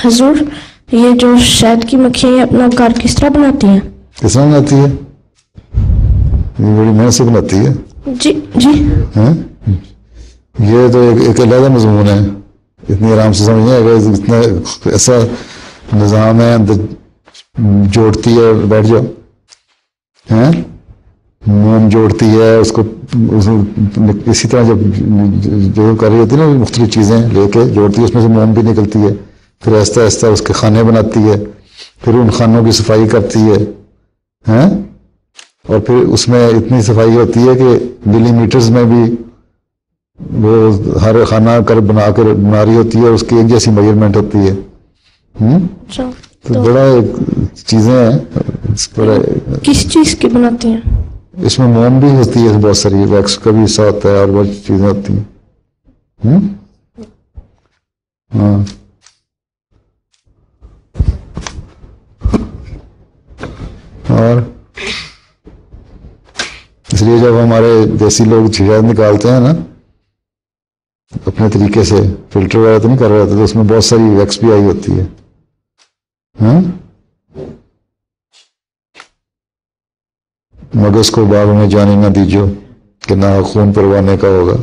حضور یہ جو شہد کی مکھیاں یہ اپنا گھر کس طرح بناتی ہیں؟ کس طرح بناتی ہے؟ یہ بڑی محنت سے بناتی ہے. جی جی. یہ تو ایک علیحدہ مضمون ہے، اتنی آرام سے سمجھ نہیں آئے گا. اتنا ایسا نظام ہے، اندر جوڑتی ہے، بیٹھ جاؤ، موم جوڑتی ہے اس کو، اسی طرح جب جو کر رہی ہوتی ہے نا مختلف چیزیں لے کے جوڑتی ہے، اس میں سے موم بھی نکلتی ہے، پھر آہستہ آہستہ اس کے خانے بناتی ہے، پھر ان خانوں کی صفائی کرتی ہے، اور پھر اس میں اتنی صفائی ہوتی ہے کہ ملی میٹرز میں بھی وہ ہر خانہ بنا رہی ہوتی ہے، اس کی ایک جیسی میجرمنٹ ہوتی ہے. تو بڑا چیزیں ہیں. کس چیز کی بناتی ہیں؟ اس میں موم بھی ہوتی ہے بہت ساری، ویکس کا بھی حصہ ہوتا ہے اور بہت چیزیں ہوتی ہیں. ہاں اور اس لیے جب ہمارے دیسی لوگ شہد نکالتے ہیں نا اپنے طریقے سے، فلٹر وغیرہ تو نہیں کر رہے ہوتے، تو اس میں بہت ساری ویکس بھی آئی ہوتی ہے. مگس کو باغ میں جانے نہ دیجو کہ نہ خون پروانے کا ہوگا.